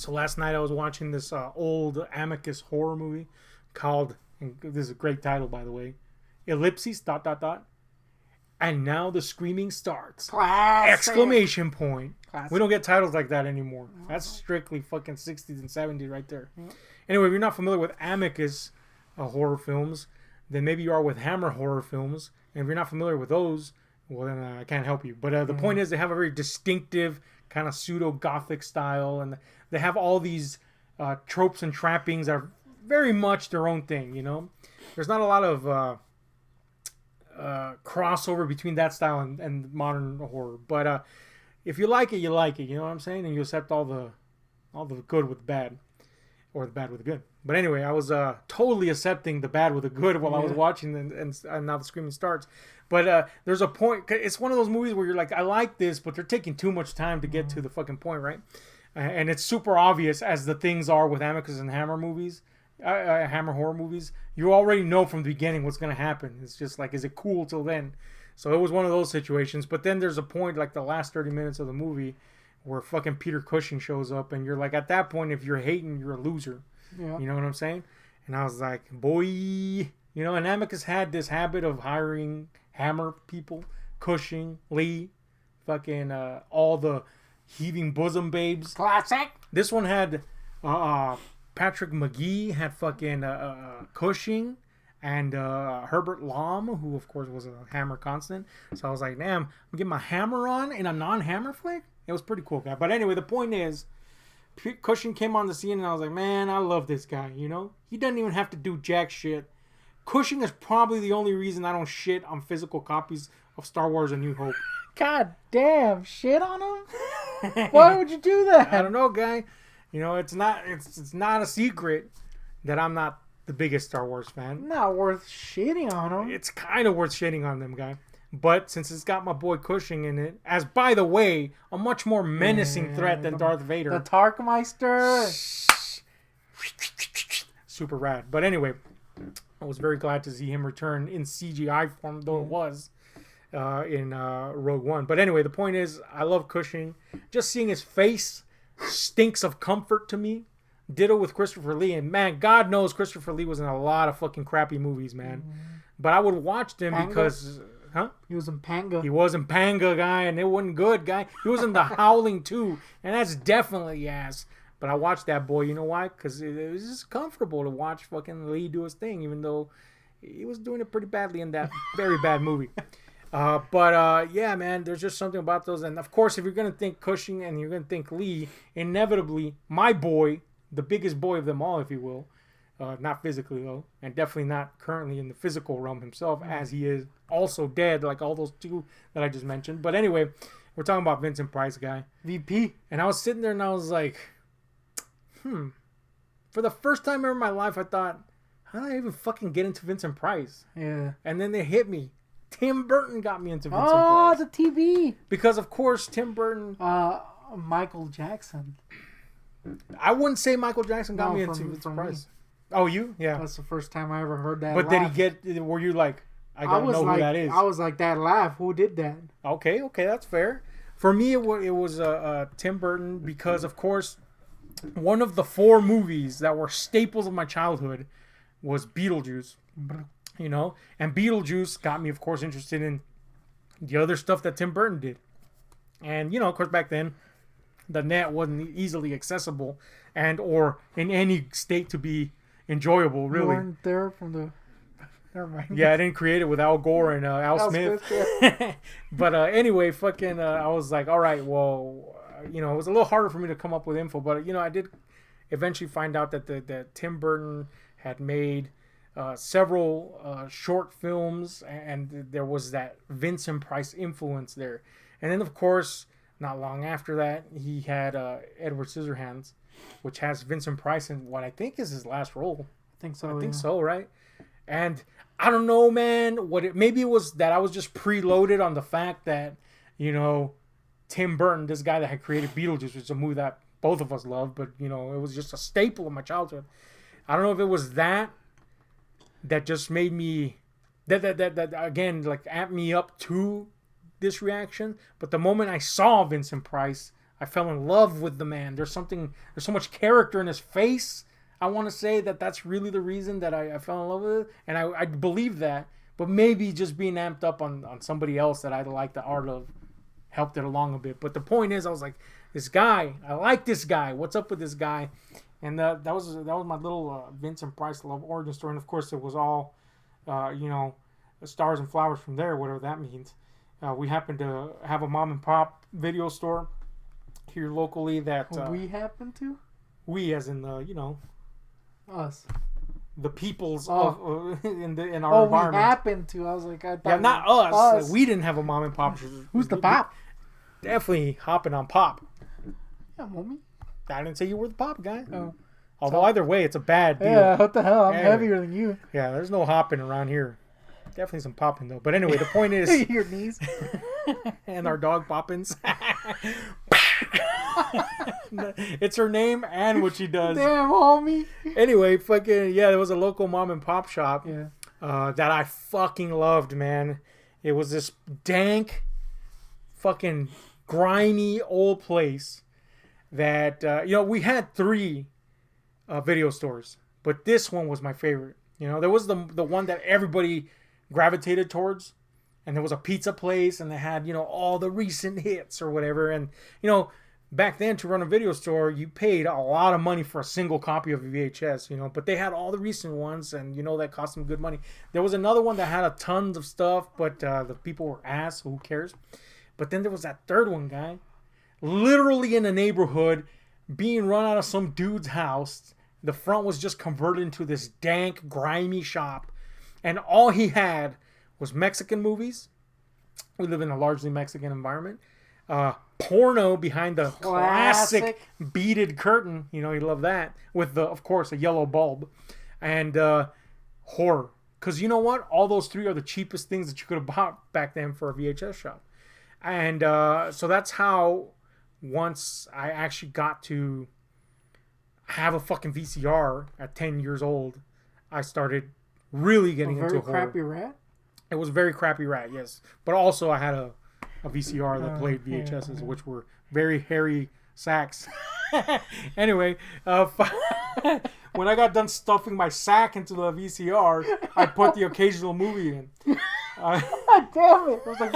So last night I was watching this old Amicus horror movie called, and this is a great title by the way, Ellipses ... And now the screaming starts. Classic. Exclamation point. Classic. We don't get titles like that anymore. That's strictly fucking 60s and 70s right there. Anyway, if you're not familiar with Amicus horror films, then maybe you are with Hammer horror films. And if you're not familiar with those, well, then I can't help you. But the point is they have a very distinctive kind of pseudo-gothic style. And they have all these tropes and trappings that are very much their own thing, you know? There's not a lot of crossover between that style and modern horror. But if you like it, you like it. You know what I'm saying? And you accept all the good with the bad. Or the bad with the good. But anyway, I was totally accepting the bad with the good while I was watching, and now the screaming starts. But there's a point. It's one of those movies where you're like, I like this, but they're taking too much time to get to the fucking point, right? And it's super obvious, as the things are with Amicus and Hammer movies, Hammer horror movies. You already know from the beginning what's going to happen. It's just like, is it cool till then? So it was one of those situations. But then there's a point, like the last 30 minutes of the movie, where fucking Peter Cushing shows up, and you're like, at that point, if you're hating, you're a loser. Yeah. You know what I'm saying? And I was like, boy, you know, and Amicus had this habit of hiring Hammer people, Cushing, Lee, fucking all the heaving bosom babes. Classic. This one had Patrick McGee, had fucking Cushing, and Herbert Lom, who of course was a Hammer constant. So I was like, damn, I'm getting my Hammer on in a non-Hammer flick? It was pretty cool, guy. But anyway, the point is, Cushing came on the scene, and I was like, man, I love this guy, you know? He doesn't even have to do jack shit. Cushing is probably the only reason I don't shit on physical copies of Star Wars A New Hope. God damn, shit on him? Why would you do that? I don't know, guy. You know, it's not a secret that I'm not the biggest Star Wars fan. Not worth shitting on him. It's kind of worth shitting on them, guy. But since it's got my boy Cushing in it, as by the way, a much more menacing threat than Darth Vader. The Tarkmeister. Super rad. But anyway, I was very glad to see him return in CGI form, though it was in Rogue One. But anyway, the point is, I love Cushing. Just seeing his face stinks of comfort to me. Ditto with Christopher Lee. And man, God knows Christopher Lee was in a lot of fucking crappy movies, man. But I would watch them because... Huh? He was in Panga. He was in Panga, guy, and it wasn't good, guy. He was in The Howling, too, and that's definitely ass. But I watched that boy, you know why? Because it was just comfortable to watch fucking Lee do his thing, even though he was doing it pretty badly in that very bad movie. But yeah, man, there's just something about those. And, of course, if you're going to think Cushing and you're going to think Lee, inevitably, my boy, the biggest boy of them all, if you will, not physically, though, and definitely not currently in the physical realm himself, as he is also dead, like all those two that I just mentioned. But anyway, we're talking about Vincent Price, guy. VP. And I was sitting there and I was like, for the first time ever in my life, I thought, how did I even fucking get into Vincent Price? Yeah. And then they hit me. Tim Burton got me into Vincent Price. Oh, the TV. Because, of course, Tim Burton... Michael Jackson. I wouldn't say Michael Jackson got me into Vincent Price. Oh, you? Yeah. That's the first time I ever heard that. But laugh. Did he get... Were you like... I don't know who that is. I was like, that laugh. Who did that? Okay, that's fair. For me, it was Tim Burton because, of course, one of the 4 movies that were staples of my childhood was Beetlejuice. You know? And Beetlejuice got me, of course, interested in the other stuff that Tim Burton did. And, you know, of course, back then, the net wasn't easily accessible and or in any state to be enjoyable, really. You weren't there from the... Never mind. Yeah, I didn't create it with Al Gore and Al Smith. Yeah. But anyway, fucking, I was like, all right, well, you know, it was a little harder for me to come up with info. But, you know, I did eventually find out that Tim Burton had made several short films, and there was that Vincent Price influence there. And then, of course, not long after that, he had Edward Scissorhands, which has Vincent Price in what I think is his last role. I think so. I think so, right? And I don't know, man. Maybe it was that I was just preloaded on the fact that, you know, Tim Burton, this guy that had created Beetlejuice, which is a movie that both of us love, but, you know, it was just a staple of my childhood. I don't know if it was that just made me, that again, like, amped me up to this reaction. But the moment I saw Vincent Price, I fell in love with the man. There's so much character in his face. I want to say that's really the reason that I fell in love with it. And I believe that. But maybe just being amped up on somebody else that I like the art of helped it along a bit. But the point is, I was like, this guy, I like this guy. What's up with this guy? And that was my little Vincent Price love origin story. And of course, it was all, stars and flowers from there, whatever that means. We happen to have a mom and pop video store here locally that we happen to. We, as in Us. The peoples of in our environment. We happen to. I was like, I thought not us. Like, we didn't have a mom and pop. Who's the pop? Definitely hopping on pop. Yeah, mommy. I didn't say you were the pop guy. Oh. Although either way, it's a bad deal. Yeah, what the hell? I'm heavier than you. Yeah, there's no hopping around here. Definitely some popping though. But anyway, the point is your knees and our dog poppins. It's her name and what she does. Damn, homie. Anyway, there was a local mom and pop shop that I fucking loved, man. It was this dank, fucking grimy old place that we had 3 video stores, but this one was my favorite. There was the one that everybody gravitated towards, and there was a pizza place, and they had all the recent hits or whatever. And back then, to run a video store, you paid a lot of money for a single copy of a VHS, but they had all the recent ones, and that cost them good money. There was another one that had a tons of stuff, but the people were ass, so who cares? But then there was that third one, guy, literally in a neighborhood, being run out of some dude's house. The front was just converted into this dank, grimy shop, and all he had was Mexican movies. We live in a largely Mexican environment. Porno behind the classic beaded curtain. You love that. With, of course, a yellow bulb. And horror. Because you know what? All those 3 are the cheapest things that you could have bought back then for a VHS shop. And so that's how, once I actually got to have a fucking VCR at 10 years old, I started really getting into horror. Very crappy rat? It was a very crappy rat, yes. But also I had a VCR that played VHSs, which were very hairy sacks. Anyway, when I got done stuffing my sack into the VCR, I put the occasional movie in. Damn it! I was like,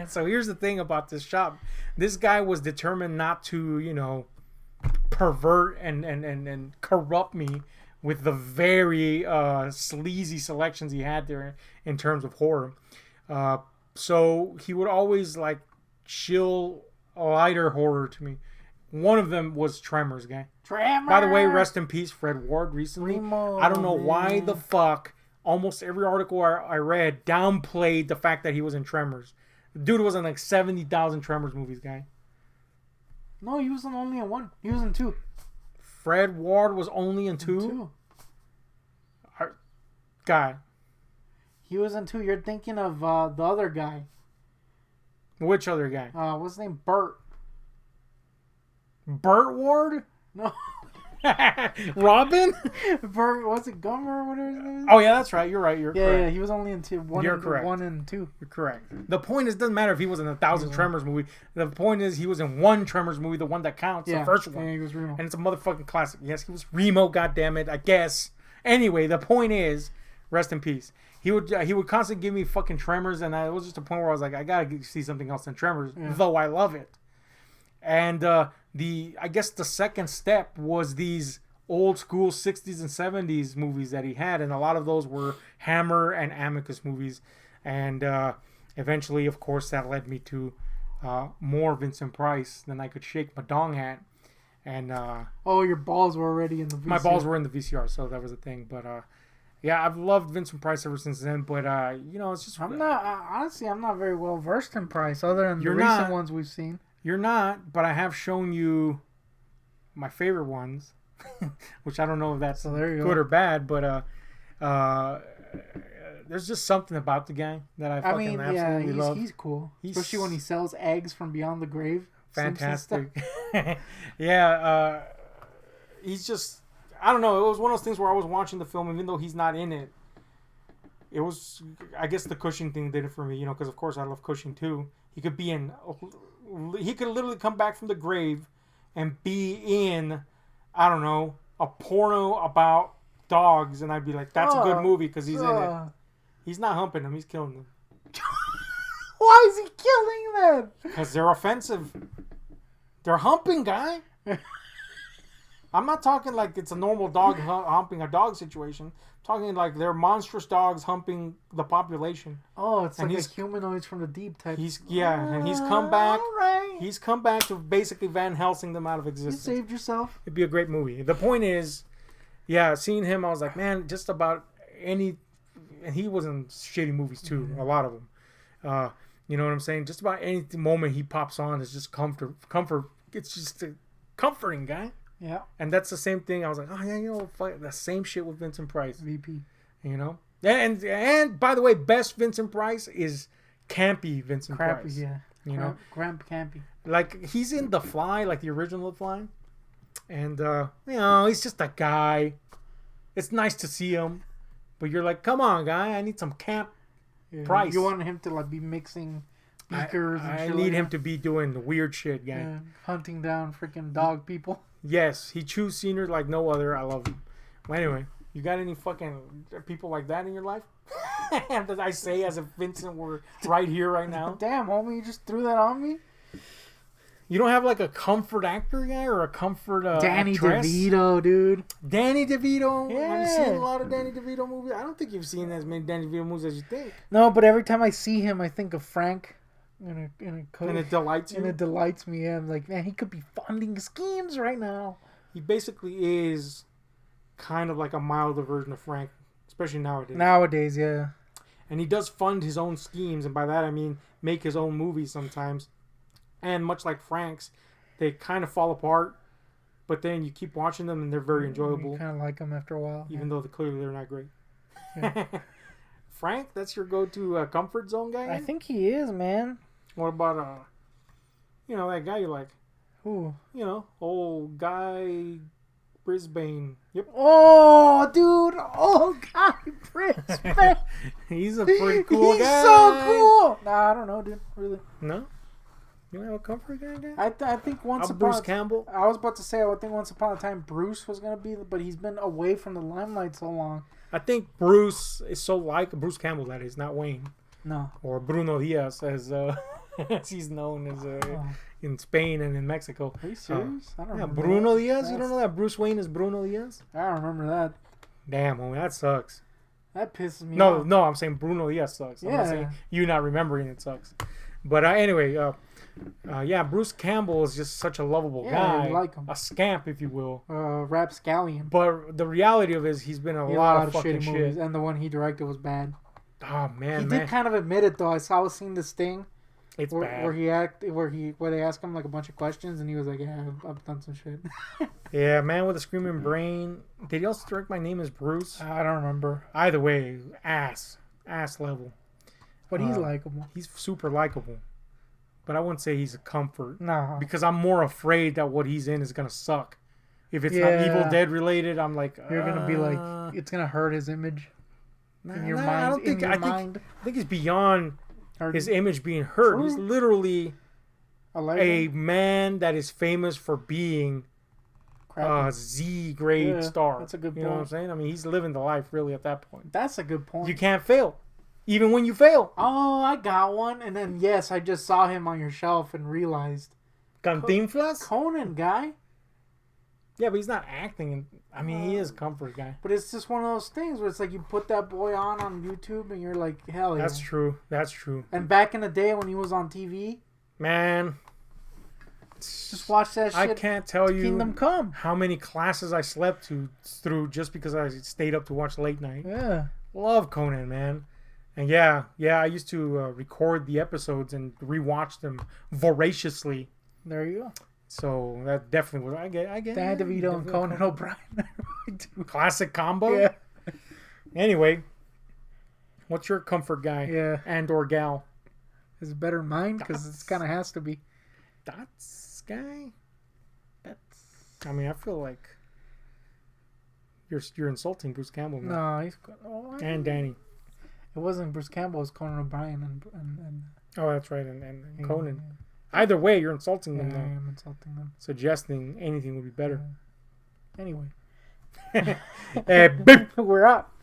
so here's the thing about this shop. This guy was determined not to, pervert and corrupt me with the very sleazy selections he had there in terms of horror. So he would always like chill lighter horror to me. One of them was Tremors, guy. Tremors! By the way, rest in peace, Fred Ward, recently. Remo, I don't know why the fuck almost every article I read downplayed the fact that he was in Tremors. The dude was in like 70,000 Tremors movies, guy. No, he wasn't only in 1. He was in 2. Fred Ward was only in 2? Guy. He was in 2. You're thinking of the other guy. Which other guy? What's his name? Bert. Burt Ward? No. Robin? Bert, what's it, Gummer or whatever his name is? Oh, yeah, that's right. You're right. You're correct. Yeah, he was only in 2. You're correct. 1 and 2. You're correct. The point is, it doesn't matter if he was in 1,000 Tremors movie. The point is, he was in 1 Tremors movie, the one that counts, the first one. Yeah, he was Remo. And it's a motherfucking classic. Yes, he was Remo, goddammit, I guess. Anyway, the point is, rest in peace. He would constantly give me fucking Tremors, and it was just a point where I was like, I gotta see something else than Tremors, though I love it. And I guess the second step was these old school 60s and 70s movies that he had, and a lot of those were Hammer and Amicus movies. And eventually, of course, that led me to more Vincent Price than I could shake my dong at. And your balls were already in the VCR. My balls were in the VCR, so that was the thing. But yeah, I've loved Vincent Price ever since then. But it's just I'm not very well versed in Price, other than the recent ones we've seen. You're not, but I have shown you my favorite ones, which I don't know if that's good or bad, but there's just something about the guy that I fucking absolutely love. He's cool, especially when he sells eggs from beyond the grave. Fantastic. Yeah, he's just, I don't know, it was one of those things where I was watching the film, even though he's not in it. It was, I guess the Cushing thing did it for me, because of course I love Cushing too. He could be in he could literally come back from the grave and be in, I don't know, a porno about dogs, and I'd be like, that's a good movie because he's in it. He's not humping them, he's killing them. Why is he killing them? Because they're offensive. They're humping, guy. I'm not talking like it's a normal dog humping a dog situation. I'm talking like they're monstrous dogs humping the population. Oh, it's and like a humanoids from the deep type. And he's come back. All right. He's come back to basically Van Helsing them out of existence. You saved yourself. It'd be a great movie. The point is, seeing him, I was like, man, just about any, and he was in shitty movies too, a lot of them. You know what I'm saying? Just about any moment he pops on is just comfort. It's just a comforting guy. Yeah. And that's the same thing. I was like, oh yeah, the same shit with Vincent Price. VP. You know? And by the way, best Vincent Price is campy Vincent Price. Yeah. You know? Campy. Like, he's in The Fly, like the original The Fly. And, he's just a guy. It's nice to see him. But you're like, come on, guy. I need some camp Price. You want him to, like, be mixing beakers and shit. I need him to be doing the weird shit, guy. Yeah, hunting down freaking dog people. Yes, he chews scenery like no other. I love him. Well, anyway, you got any fucking people like that in your life? That I say as if Vincent were right here, right now. Damn, homie, you just threw that on me? You don't have like a comfort actor guy or a comfort Danny actress? DeVito, dude. Danny DeVito? Yeah. Have you seen a lot of Danny DeVito movies? I don't think you've seen as many Danny DeVito movies as you think. No, but every time I see him, I think of Frank. And it delights you? And it delights me. I'm like, man, he could be funding schemes right now. He basically is kind of like a milder version of Frank, especially nowadays. Nowadays, yeah. And he does fund his own schemes, and by that I mean make his own movies sometimes. And much like Frank's, they kind of fall apart, but then you keep watching them and they're very enjoyable. You kind of like them after a while. Even though clearly they're not great. Yeah. Frank, that's your go-to comfort zone guy? I think he is, man. What about, that guy you like? Who? Old guy Brisbane. Yep. Oh, dude. Oh, guy Brisbane. He's a pretty cool guy. He's so cool. Nah, I don't know, dude. Really. No? You don't have a comfort guy? I think once upon Bruce Campbell. I was about to say, I think once upon a time Bruce was going to be, but he's been away from the limelight so long. I think Bruce is so like Bruce Campbell, that is, not Wayne. No. Or Bruno Diaz, as he's known as in Spain and in Mexico. Are you serious? I don't remember. Bruno Diaz? You don't know that Bruce Wayne is Bruno Diaz? I don't remember that. Damn, homie, that sucks. That pisses me off. No, I'm saying Bruno Diaz sucks. I'm not saying you not remembering it sucks. But anyway, Bruce Campbell is just such a lovable guy. I like him. A scamp, if you will. Rapscallion. But the reality of it is he's been in a lot of fucking shit. Movies, and the one he directed was bad. Oh man, he did kind of admit it though. I was seeing this thing. It's bad. Where they ask him like a bunch of questions and he was like, "Yeah, I've done some shit." Yeah, Man with a Screaming Brain. Did he also direct My Name Is Bruce? I don't remember. Either way, ass level. But he's likable. He's super likable. But I wouldn't say he's a comfort. No. Because I'm more afraid that what he's in is gonna suck. If it's not Evil Dead related, I'm like, you're gonna be like, it's gonna hurt his image. In your mind. I don't think. I think it's beyond his image being hurt. True. He's literally a man that is famous for being a Z-grade star. That's a good point. You know what I'm saying? I mean, he's living the life really at that point. That's a good point. You can't fail. Even when you fail. Oh, I got one. And then, yes, I just saw him on your shelf and realized. Cantinflas? Conan, guy. Yeah, but he's not acting. I mean, he is a comfort guy. But it's just one of those things where it's like you put that boy on YouTube and you're like, hell yeah. That's true. That's true. And back in the day when he was on TV. Man. Just watch that shit. I can't tell you Kingdom Come. How many classes I slept through just because I stayed up to watch late night. Yeah. Love Conan, man. And yeah, I used to record the episodes and rewatch them voraciously. There you go. So that definitely was. I get. Dan DeVito and Conan O'Brien. Classic combo. Yeah. Anyway, what's your comfort guy? Yeah. And or gal? Is it better mine? Because it kind of has to be. That's guy. I mean, I feel like you're insulting Bruce Campbell. Man. No, he's and Danny. It wasn't Bruce Campbell. It was Conan O'Brien and oh, that's right, and Conan. Yeah. Either way, you're insulting them. I Though. am insulting them. Suggesting anything would be better. Anyway. Hey, beep. We're up.